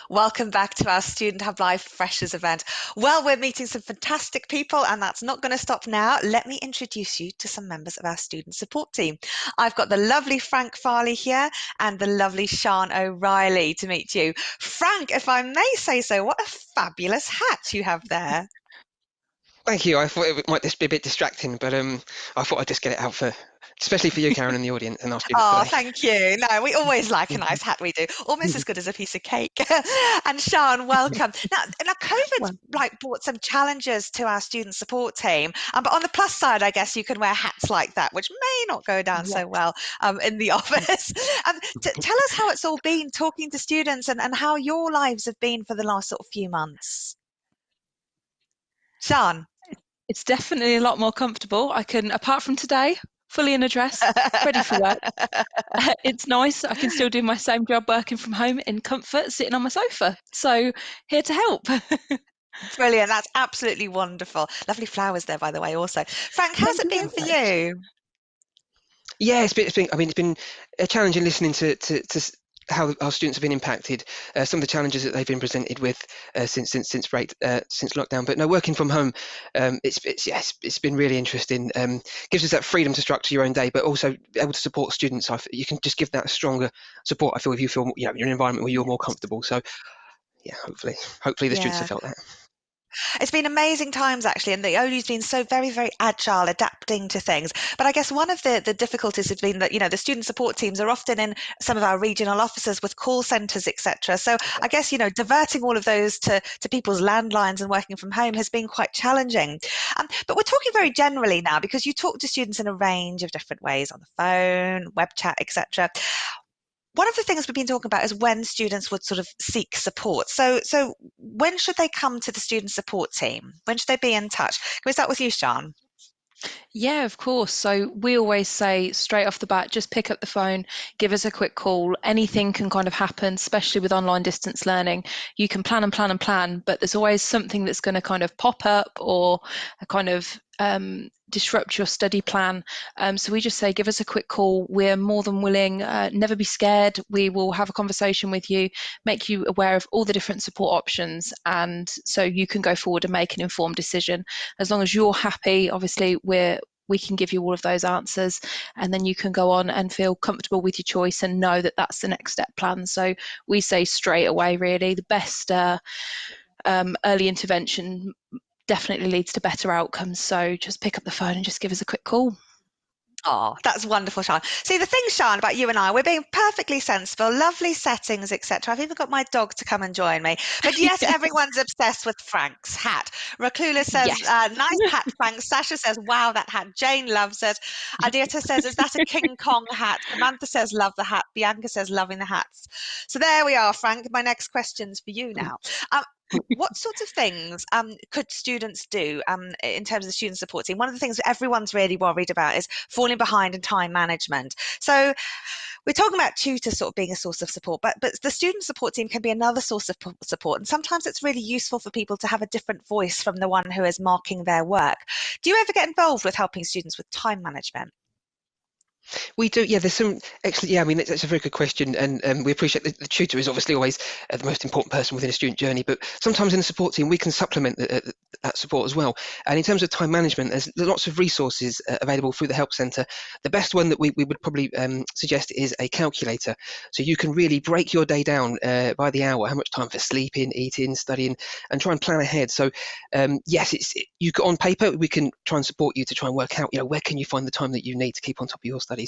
Welcome back to our Student Hub Live Freshers event. Well, we're meeting some fantastic people, and that's not going to stop now. Let me introduce you to some members of our student support team. I've got the lovely Frank Farley here and the lovely Sian O'Reilly to meet you. Frank, if I may say so, what a fabulous hat you have there. Thank you. I thought it might just be a bit distracting, but I thought I'd just get it out especially for you, Karen, and the audience and our students Oh, today. thank you. No, we always like a nice hat, we do. Almost as good as a piece of cake. And Sian, welcome. Now COVID's Well, brought some challenges to our student support team. But on the plus side, I guess you can wear hats like that, which may not go down yeah. so well in the office. Tell us how it's all been talking to students and how your lives have been for the last sort of few months. Sian. It's definitely a lot more comfortable. I can, apart from today, fully in a dress, ready for work. It's nice. I can still do my same job working from home in comfort, sitting on my sofa. So here to help. Brilliant. That's absolutely wonderful. Lovely flowers there, by the way, also. Frank, how's Thank it you been very for much. you? Yeah, it's been a challenging listening to how our students have been impacted, some of the challenges that they've been presented with since lockdown. But no, working from home, it's been really interesting. Gives us that freedom to structure your own day, but also able to support students. You can just give that stronger support. I feel if you feel you're in an environment where you're more comfortable. So yeah, hopefully the students Yeah. have felt that. It's been amazing times actually, and the OU's been so very, very agile, adapting to things. But I guess one of the difficulties has been that, the student support teams are often in some of our regional offices with call centres, etc. So I guess, diverting all of those to people's landlines and working from home has been quite challenging. But we're talking very generally now because you talk to students in a range of different ways on the phone, web chat, etc. One of the things we've been talking about is when students would sort of seek support. So when should they come to the student support team? When should they be in touch? Can we start with you, Sian? Yeah, of course. So we always say straight off the bat, just pick up the phone, give us a quick call. Anything can kind of happen, especially with online distance learning. You can plan and plan and plan, but there's always something that's going to kind of pop up or kind of disrupt your study plan. So we just say, give us a quick call. We're more than willing. Never be scared. We will have a conversation with you, make you aware of all the different support options, and so you can go forward and make an informed decision. As long as you're happy, obviously we can give you all of those answers, and then you can go on and feel comfortable with your choice and know that that's the next step plan. So we say straight away, really, the best early intervention definitely leads to better outcomes. So just pick up the phone and just give us a quick call. Oh, that's wonderful, Sian. See, the thing, Sian, about you and I, we're being perfectly sensible, lovely settings, etc. I've even got my dog to come and join me. But yes, everyone's obsessed with Frank's hat. Rakula says, Yes. nice hat, Frank. Sasha says, wow, that hat. Jane loves it. Adita says, is that a King Kong hat? Samantha says, love the hat. Bianca says, loving the hats. So there we are, Frank. My next question's for you now. Um, what sorts of things could students do in terms of the student support team? One of the things that everyone's really worried about is falling behind in time management. So we're talking about tutors sort of being a source of support, but the student support team can be another source of support. And sometimes it's really useful for people to have a different voice from the one who is marking their work. Do you ever get involved with helping students with time management? We do, yeah. There's some excellent. Yeah, I mean that's a very good question, and we appreciate the tutor is obviously always the most important person within a student journey. But sometimes in the support team, we can supplement that support as well. And in terms of time management, there's lots of resources available through the help centre. The best one that we would probably suggest is a calculator, so you can really break your day down by the hour, how much time for sleeping, eating, studying, and try and plan ahead. So yes, you on paper we can try and support you to try and work out, where can you find the time that you need to keep on top of your studies.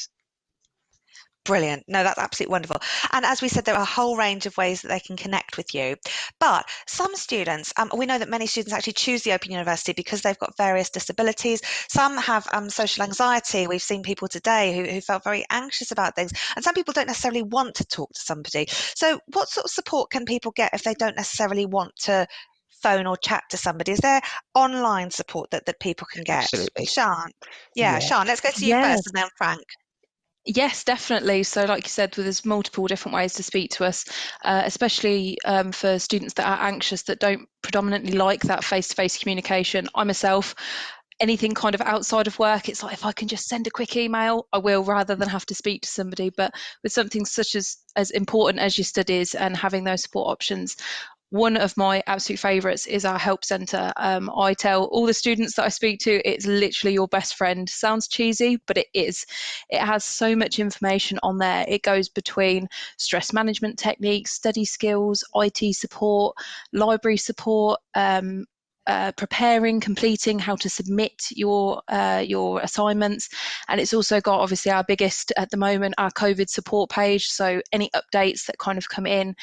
Brilliant. No, that's absolutely wonderful. And as we said, there are a whole range of ways that they can connect with you. But some students, we know that many students actually choose the Open University because they've got various disabilities. Some have social anxiety. We've seen people today who felt very anxious about things. And some people don't necessarily want to talk to somebody. So what sort of support can people get if they don't necessarily want to phone or chat to somebody? Is there online support that people can get? Absolutely. Sian. Yeah, Yeah. Sian, let's go to you Yeah. first and then Frank. Yes, definitely. So, like you said, there's multiple different ways to speak to us, especially for students that are anxious that don't predominantly like that face-to-face communication. I myself anything kind of outside of work, it's like, if I can just send a quick email, I will, rather than have to speak to somebody. But with something such as important as your studies and having those support options, one of my absolute favourites is our help centre. I tell all the students that I speak to, it's literally your best friend. Sounds cheesy, but it is. It has so much information on there. It goes between stress management techniques, study skills, IT support, library support, preparing, completing, how to submit your assignments. And it's also got, obviously, our biggest at the moment, our COVID support page. So any updates that kind of come in,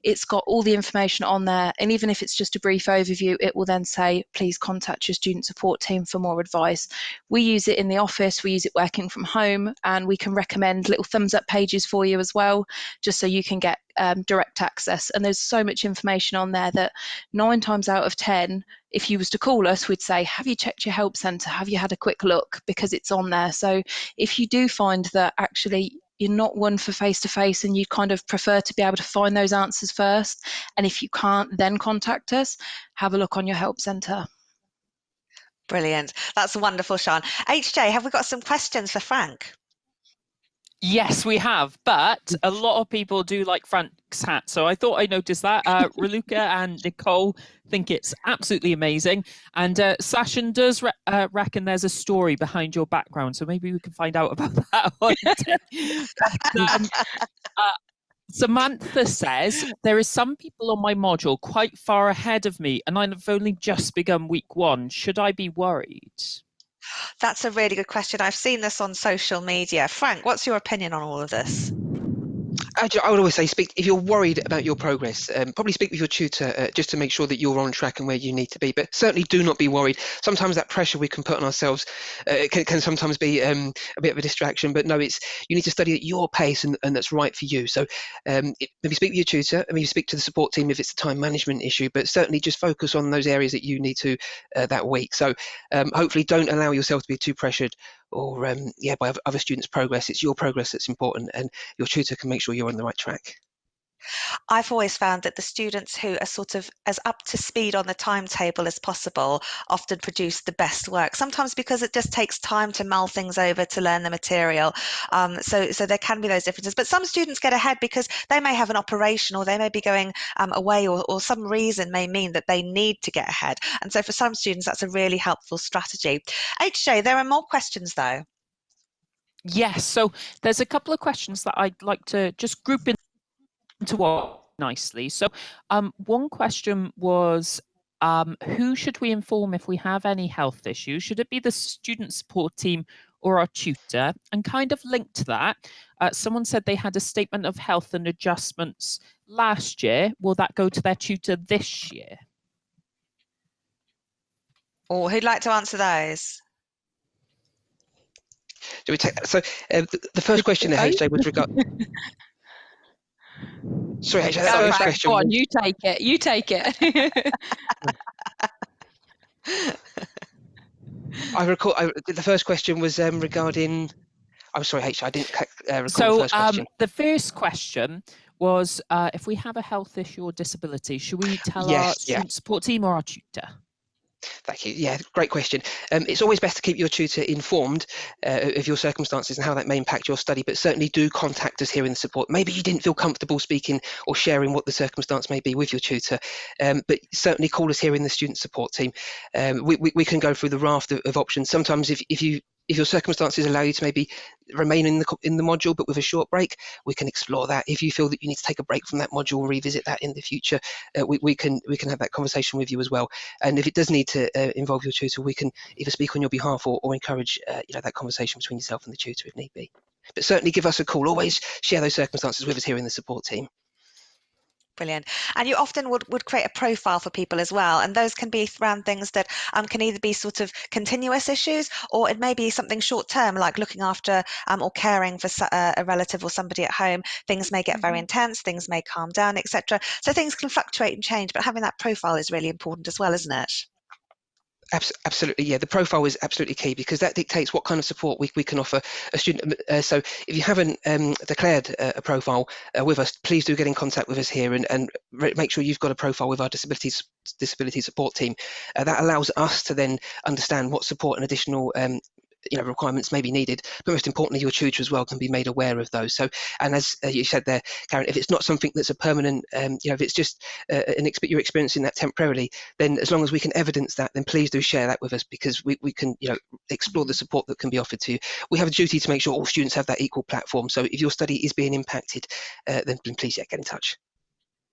it's got all the information on there. And even if it's just a brief overview, it will then say, please contact your student support team for more advice. We use it in the office, we use it working from home, and we can recommend little thumbs up pages for you as well, just so you can get direct access. And there's so much information on there that 9 times out of 10, if you was to call us, we'd say, have you checked your help centre? Have you had a quick look? Because it's on there. So if you do find that actually you're not one for face-to-face and you kind of prefer to be able to find those answers first, and if you can't, then contact us, have a look on your help centre. Brilliant. That's wonderful, Sean. HJ, have we got some questions for Frank? Yes, we have, but a lot of people do like Frank's hat, so I thought I noticed that. Raluca and Nicole think it's absolutely amazing, and Sashin does reckon there's a story behind your background, so maybe we can find out about that one day. But, Samantha says, there is some people on my module quite far ahead of me, and I've only just begun week 1. Should I be worried? That's a really good question. I've seen this on social media. Frank, what's your opinion on all of this? I would always say, if you're worried about your progress, probably speak with your tutor just to make sure that you're on track and where you need to be. But certainly do not be worried. Sometimes that pressure we can put on ourselves can sometimes be a bit of a distraction. But no, you need to study at your pace and that's right for you. So maybe speak with your tutor, maybe speak to the support team if it's a time management issue. But certainly just focus on those areas that you need to that week. So hopefully don't allow yourself to be too pressured or by other students' progress. It's your progress that's important, and your tutor can make sure you're on the right track. I've always found that the students who are sort of as up to speed on the timetable as possible often produce the best work, sometimes because it just takes time to mull things over to learn the material. So there can be those differences. But some students get ahead because they may have an operation, or they may be going away, or some reason may mean that they need to get ahead. And so for some students, that's a really helpful strategy. HJ, there are more questions though. Yes, so there's a couple of questions that I'd like to just group into one nicely. So one question was, who should we inform if we have any health issues? Should it be the student support team or our tutor? And kind of linked to that, someone said they had a statement of health and adjustments last year. Will that go to their tutor this year? Or who'd like to answer those? Do we take so the first question there, HJ, was regard. Sorry, HJ, that first question. Go on, you take it. You take it. I recall the first question was regarding. I'm sorry, HJ, I didn't recall the first question. The first question was if we have a health issue or disability, should we tell our student support team or our tutor? Thank you. Yeah, great question. It's always best to keep your tutor informed of your circumstances and how that may impact your study, but certainly do contact us here in the support. Maybe you didn't feel comfortable speaking or sharing what the circumstance may be with your tutor, but certainly call us here in the student support team. We can go through the raft of options. Sometimes if your circumstances allow you to maybe remain in the module but with a short break, we can explore that. If you feel that you need to take a break from that module and revisit that in the future, we can have that conversation with you as well. And if it does need to involve your tutor, we can either speak on your behalf or encourage that conversation between yourself and the tutor if need be. But certainly give us a call. Always share those circumstances with us here in the support team. Brilliant. And you often would create a profile for people as well, and those can be around things that can either be sort of continuous issues, or it may be something short term, like looking after or caring for a relative or somebody at home. Things may get very intense, things may calm down, etc. So things can fluctuate and change, but having that profile is really important as well, isn't it? Absolutely, yeah. The profile is absolutely key because that dictates what kind of support we can offer a student. So if you haven't declared a profile with us, please do get in contact with us here and make sure you've got a profile with our disability support team. That allows us to then understand what support and additional requirements may be needed, but most importantly, your tutor as well can be made aware of those. So, and as you said there, Karen, if it's not something that's a permanent, if it's just you're experiencing that temporarily, then as long as we can evidence that, then please do share that with us because we can, explore the support that can be offered to you. We have a duty to make sure all students have that equal platform. So if your study is being impacted, then please get in touch.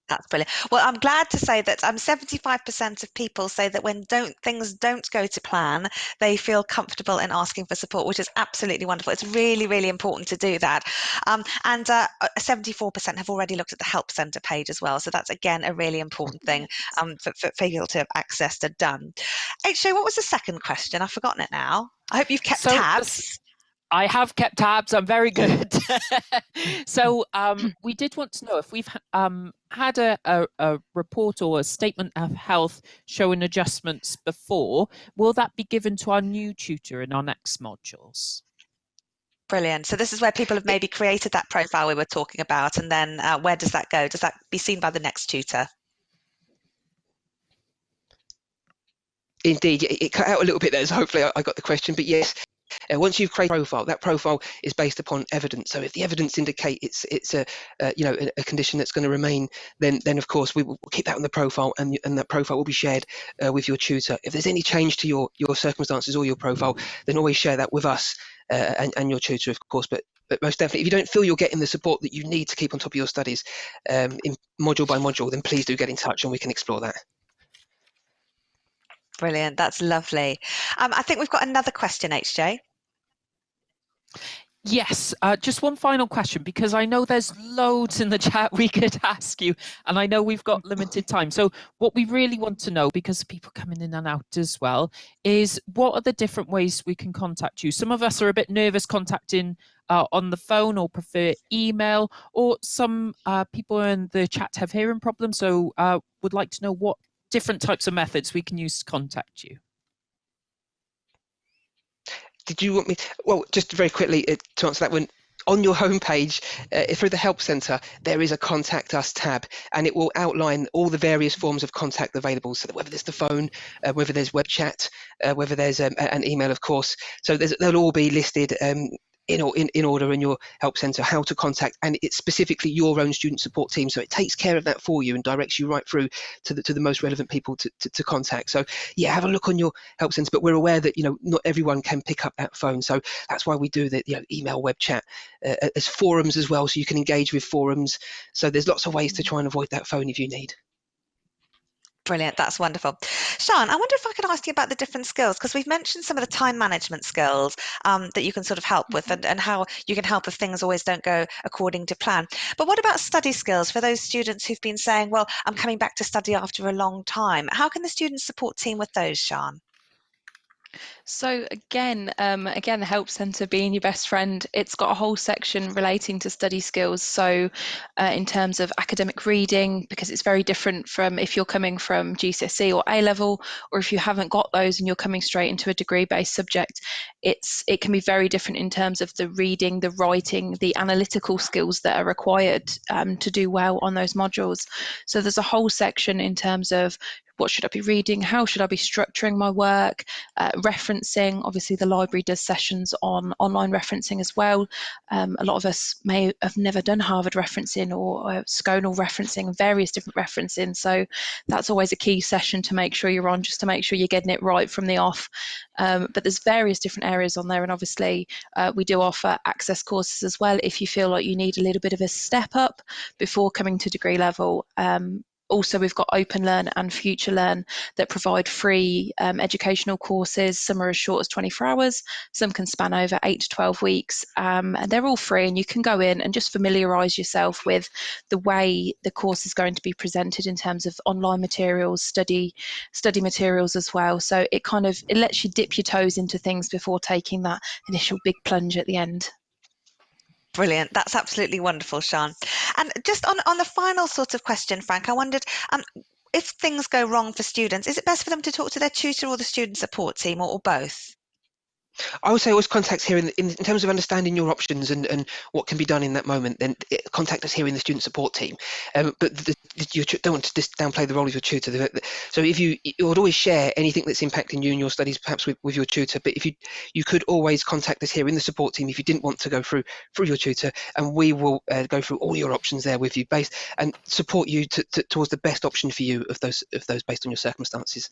That's brilliant. Well, I'm glad to say that 75% of people say that when things don't go to plan, they feel comfortable in asking for support, which is absolutely wonderful. It's really, really important to do that. And 74% have already looked at the help centre page as well. So that's, again, a really important thing for people to have accessed and done. HJ, what was the second question? I've forgotten it now. I hope you've kept tabs. I have kept tabs. I'm very good. So we did want to know if we've had a report or a statement of health showing adjustments before. Will that be given to our new tutor in our next modules? Brilliant. So this is where people have maybe created that profile we were talking about, and then where does that go? Does that be seen by the next tutor? Indeed, it cut out a little bit there, so hopefully I got the question, but yes. Once you've created a profile, that profile is based upon evidence. So if the evidence indicate it's a condition that's going to remain, then of course we will keep that on the profile, and that profile will be shared with your tutor. If there's any change to your circumstances or your profile, then always share that with us and your tutor, of course. But most definitely, if you don't feel you're getting the support that you need to keep on top of your studies, in module by module, then please do get in touch and we can explore that. Brilliant. That's lovely. I think we've got another question, HJ. Yes, just one final question, because I know there's loads in the chat we could ask you, and I know we've got limited time. So what we really want to know, because people coming in and out as well, is what are the different ways we can contact you? Some of us are a bit nervous contacting on the phone or prefer email, or some people in the chat have hearing problems, so would like to know what different types of methods we can use to contact you. Did you want me to, well, just very quickly to answer that one, on your homepage through the Help Centre, there is a Contact Us tab, and it will outline all the various forms of contact available. So whether there's the phone, whether there's web chat, whether there's an email, of course. So they'll all be listed in order in your Help Centre, how to contact, and it's specifically your own student support team. So it takes care of that for you and directs you right through to the most relevant people to contact. So yeah, have a look on your Help Centre, but we're aware that not everyone can pick up that phone. So that's why we do the email, web chat, as forums as well, so you can engage with forums. So there's lots of ways to try and avoid that phone if you need. Brilliant. That's wonderful. Sian, I wonder if I could ask you about the different skills, because we've mentioned some of the time management skills that you can sort of help with, and how you can help if things always don't go according to plan. But what about study skills for those students who've been saying, well, I'm coming back to study after a long time? How can the student support team with those, Sian? So again, the Help Centre being your best friend, it's got a whole section relating to study skills. So in terms of academic reading, because it's very different from if you're coming from GCSE or A-level, or if you haven't got those and you're coming straight into a degree-based subject, it can be very different in terms of the reading, the writing, the analytical skills that are required to do well on those modules. So there's a whole section in terms of what should I be reading, how should I be structuring my work, referencing. Obviously the library does sessions on online referencing as well. A lot of us may have never done Harvard referencing or Sconal referencing and various different referencing, so that's always a key session to make sure you're on, just to make sure you're getting it right from the off. But there's various different areas on there, and obviously we do offer access courses as well if you feel like you need a little bit of a step up before coming to degree level. Also, we've got Open Learn and Future Learn that provide free educational courses. Some are as short as 24 hours, some can span over 8 to 12 weeks, and they're all free, and you can go in and just familiarise yourself with the way the course is going to be presented in terms of online materials, study materials as well. So it lets you dip your toes into things before taking that initial big plunge at the end. Brilliant. That's absolutely wonderful, Sian. And just on the final sort of question, Frank, I wondered, if things go wrong for students, is it best for them to talk to their tutor or the student support team, or both? I would say always contact here in terms of understanding your options and what can be done in that moment. Then contact us here in the student support team. But you don't want to just downplay the role of your tutor. So if you would always share anything that's impacting you in your studies, perhaps with your tutor. But if you could always contact us here in the support team if you didn't want to go through your tutor, and we will go through all your options there with you, based and support you towards the best option for you of those based on your circumstances.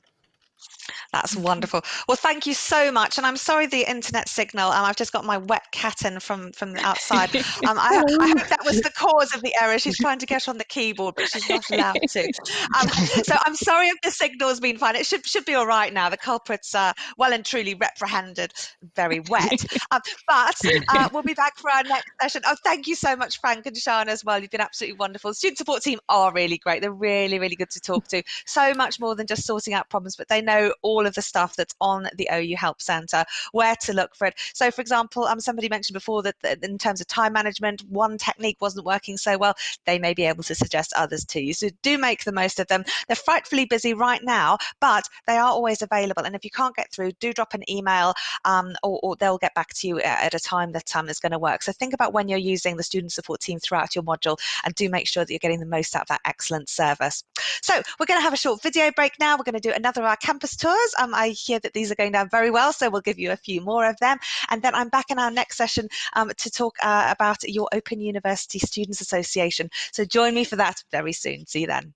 That's wonderful. Well, thank you so much. And I'm sorry the internet signal. I've just got my wet cat in from the outside. I hope that was the cause of the error. She's trying to get on the keyboard, but she's not allowed to. So I'm sorry if the signal's been fine. It should be all right now. The culprit's well and truly reprehended, very wet. But we'll be back for our next session. Oh, thank you so much, Frank and Shana, as well. You've been absolutely wonderful. The student support team are really great. They're really, really good to talk to. So much more than just sorting out problems, but they know all of the stuff that's on the OU Help Centre, where to look for it. So, for example, somebody mentioned before that in terms of time management, one technique wasn't working so well. They may be able to suggest others to you. So do make the most of them. They're frightfully busy right now, but they are always available. And if you can't get through, do drop an email or they'll get back to you at a time that is going to work. So think about when you're using the student support team throughout your module, and do make sure that you're getting the most out of that excellent service. So we're going to have a short video break now. We're going to do another of our campus tours. I hear that these are going down very well, so we'll give you a few more of them. And then I'm back in our next session to talk about your Open University Students Association. So join me for that very soon. See you then.